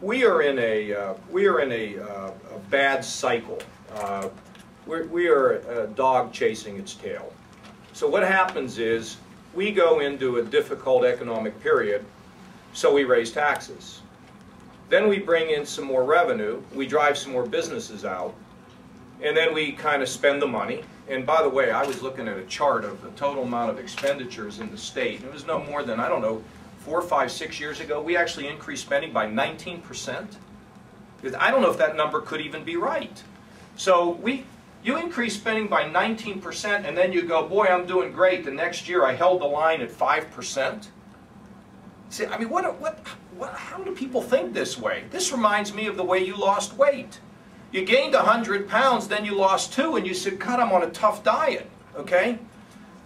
we are in a bad cycle. We are a dog chasing its tail. So what happens is we go into a difficult economic period, so we raise taxes. Then we bring in some more revenue, we drive some more businesses out, and then we kind of spend the money. And by the way, I was looking at a chart of the total amount of expenditures in the state. It was no more than, I don't know, 4, 5, 6 years ago, we actually increased spending by 19%. I don't know if that number could even be right. So you increase spending by 19%, and then you go, boy, I'm doing great. The next year I held the line at 5%. See, I mean, how do people think this way? This reminds me of the way you lost weight. You gained 100 pounds, then you lost 2, and you said, God, I'm on a tough diet, okay?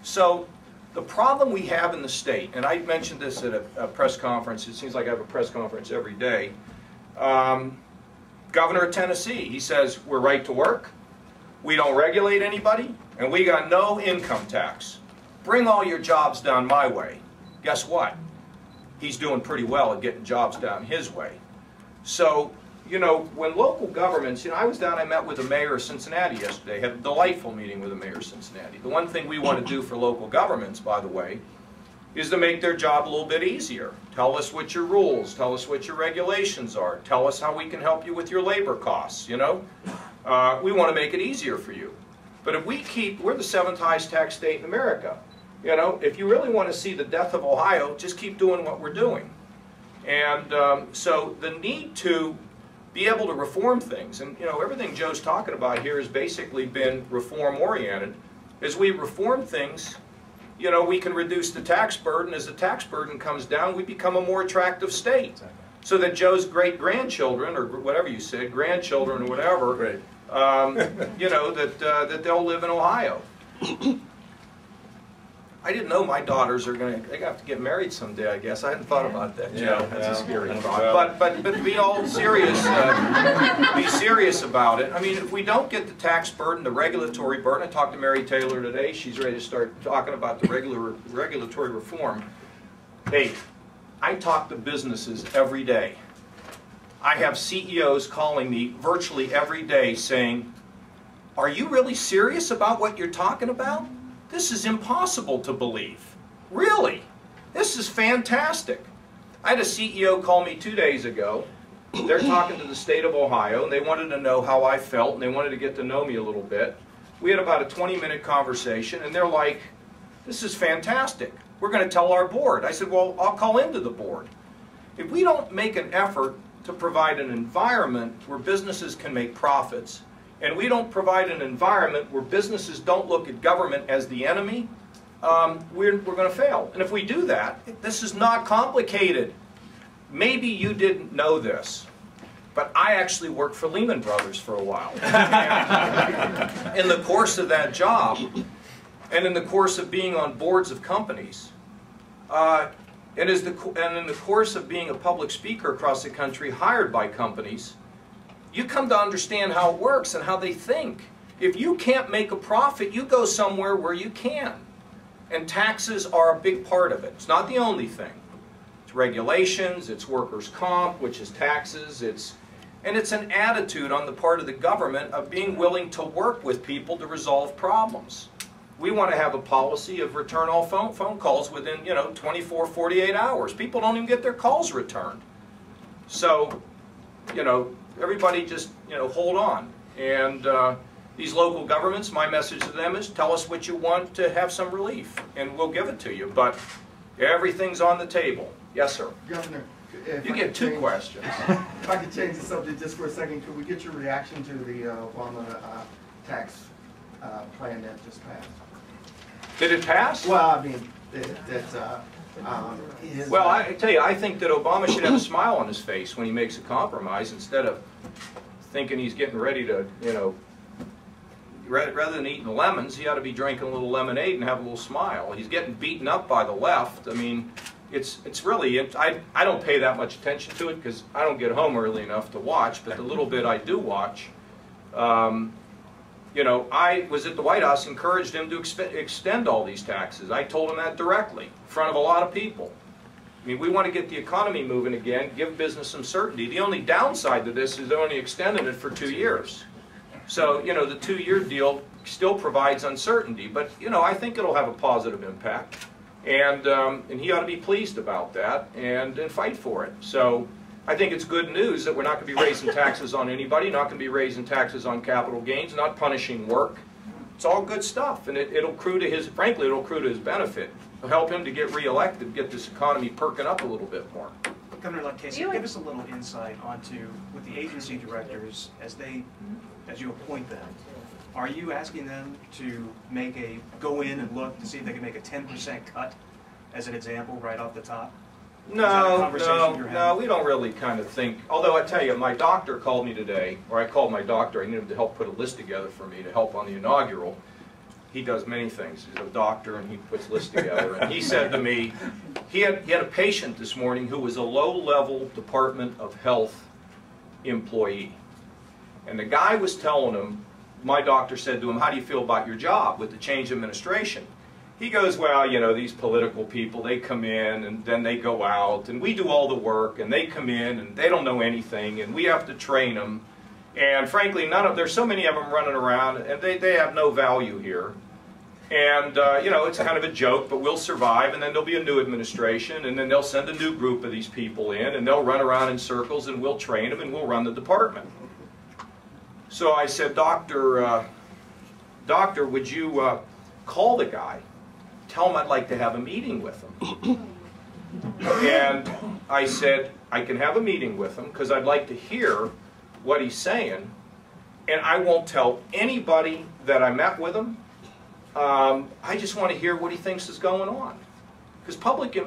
So the problem we have in the state, and I mentioned this at a press conference, it seems like I have a press conference every day. Governor of Tennessee, he says, we're right to work, we don't regulate anybody, and we got no income tax. Bring all your jobs down my way. Guess what? He's doing pretty well at getting jobs down his way. So, you know, when local governments, you know, I was down, I met with the mayor of Cincinnati yesterday, had a delightful meeting with the mayor of Cincinnati. The one thing we want to do for local governments, by the way, is to make their job a little bit easier. Tell us what your rules, tell us what your regulations are, tell us how we can help you with your labor costs, you know. We want to make it easier for you. But if we're the 7th highest tax state in America. You know, if you really want to see the death of Ohio, just keep doing what we're doing. And so the need to be able to reform things, and you know, everything Joe's talking about here has basically been reform-oriented. As we reform things, you know, we can reduce the tax burden. As the tax burden comes down, we become a more attractive state. So that Joe's great-grandchildren, or whatever you said, grandchildren or whatever, you know, that they'll live in Ohio. I didn't know my daughters are going to, they have to get married someday, I guess. I hadn't thought about that, Joe. That's a scary thought. But to be all serious, be serious about it. I mean, if we don't get the tax burden, the regulatory burden, I talked to Mary Taylor today. She's ready to start talking about the regulatory reform. Hey, I talk to businesses every day. I have CEOs calling me virtually every day saying, are you really serious about what you're talking about? This is impossible to believe. Really? This is fantastic. I had a CEO call me 2 days ago. They're talking to the state of Ohio, and they wanted to know how I felt, and they wanted to get to know me a little bit. We had about a 20-minute conversation, and they're like, this is fantastic. We're going to tell our board. I said, well, I'll call into the board. If we don't make an effort to provide an environment where businesses can make profits, and we don't provide an environment where businesses don't look at government as the enemy, we're going to fail. And if we do that, this is not complicated. Maybe you didn't know this, but I actually worked for Lehman Brothers for a while. And in the course of that job, and in the course of being on boards of companies, and in the course of being a public speaker across the country hired by companies, you come to understand how it works and how they think. If you can't make a profit, you go somewhere where you can. And taxes are a big part of it. It's not the only thing. It's regulations, it's workers' comp, which is taxes, and it's an attitude on the part of the government of being willing to work with people to resolve problems. We want to have a policy of return all phone calls within, you know, 24, 48 hours. People don't even get their calls returned. So, you know, everybody just, you know, hold on. And these local governments, my message to them is tell us what you want to have some relief, and we'll give it to you. But everything's on the table. Yes, sir. Governor, you get two questions. If I could change the subject just for a second, could we get your reaction to the Obama tax plan that just passed? Did it pass? Well, I mean, well, I tell you, I think that Obama should have a smile on his face when he makes a compromise instead of thinking he's getting ready to, you know, rather than eating lemons, he ought to be drinking a little lemonade and have a little smile. He's getting beaten up by the left. I mean, it's really, I don't pay that much attention to it because I don't get home early enough to watch, but the little bit I do watch, you know, I was at the White House, encouraged him to extend all these taxes. I told him that directly in front of a lot of people. mean, we want to get the economy moving again, give business some certainty. The only downside to this is they're only extending it for 2 years. So, you know, the 2-year deal still provides uncertainty, but, you know, I think it'll have a positive impact. And he ought to be pleased about that and fight for it. So I think it's good news that we're not going to be raising taxes on anybody, not going to be raising taxes on capital gains, not punishing work. It's all good stuff, and it'll accrue to his, frankly, it'll accrue to his benefit. It'll help him to get reelected, get this economy perking up a little bit more. Governor Kasich, give us a little insight onto, with the agency directors, as you appoint them, are you asking them to go in and look to see if they can make a 10% cut, as an example, right off the top? No, we don't really kind of think, although I tell you, my doctor called me today, or I called my doctor, I needed him to help put a list together for me to help on the inaugural. He does many things. He's a doctor and he puts lists together. And he said to me, he had a patient this morning who was a low-level Department of Health employee. And the guy was telling him, my doctor said to him, how do you feel about your job with the change of administration? He goes, well, you know, these political people, they come in and then they go out and we do all the work and they come in and they don't know anything and we have to train them. And frankly, there's so many of them running around and they have no value here. And, you know, it's kind of a joke, but we'll survive and then there'll be a new administration and then they'll send a new group of these people in and they'll run around in circles and we'll train them and we'll run the department. So I said, Doctor, would you call the guy? Tell him I'd like to have a meeting with him. And I said, I can have a meeting with him because I'd like to hear what he's saying, and I won't tell anybody that I met with him. I just want to hear what he thinks is going on. Because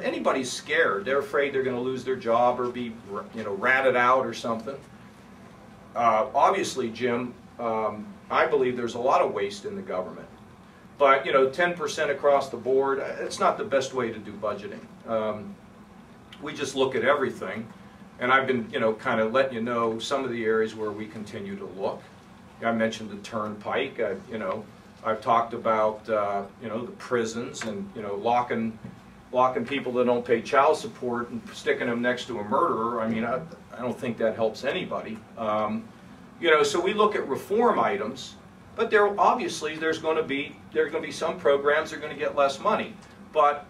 anybody's scared. They're afraid they're going to lose their job or be, you know, ratted out or something. Obviously, Jim, I believe there's a lot of waste in the government. But, you know, 10% across the board, it's not the best way to do budgeting. We just look at everything. And I've been, you know, kind of letting you know some of the areas where we continue to look. I mentioned the turnpike. You know, I've talked about, you know, the prisons and, you know, locking people that don't pay child support and sticking them next to a murderer. I mean, I don't think that helps anybody. You know, so we look at reform items, but obviously there's going to be some programs that are going to get less money. But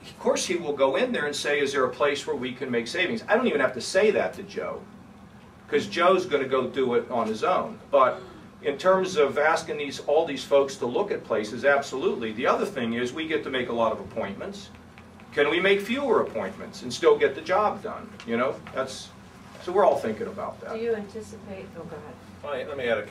of course he will go in there and say, is there a place where we can make savings? I don't even have to say that to Joe, because Joe's going to go do it on his own. But in terms of asking all these folks to look at places, absolutely. The other thing is we get to make a lot of appointments. Can we make fewer appointments and still get the job done? You know, so we're all thinking about that. Do you anticipate, oh, go ahead. Let me add a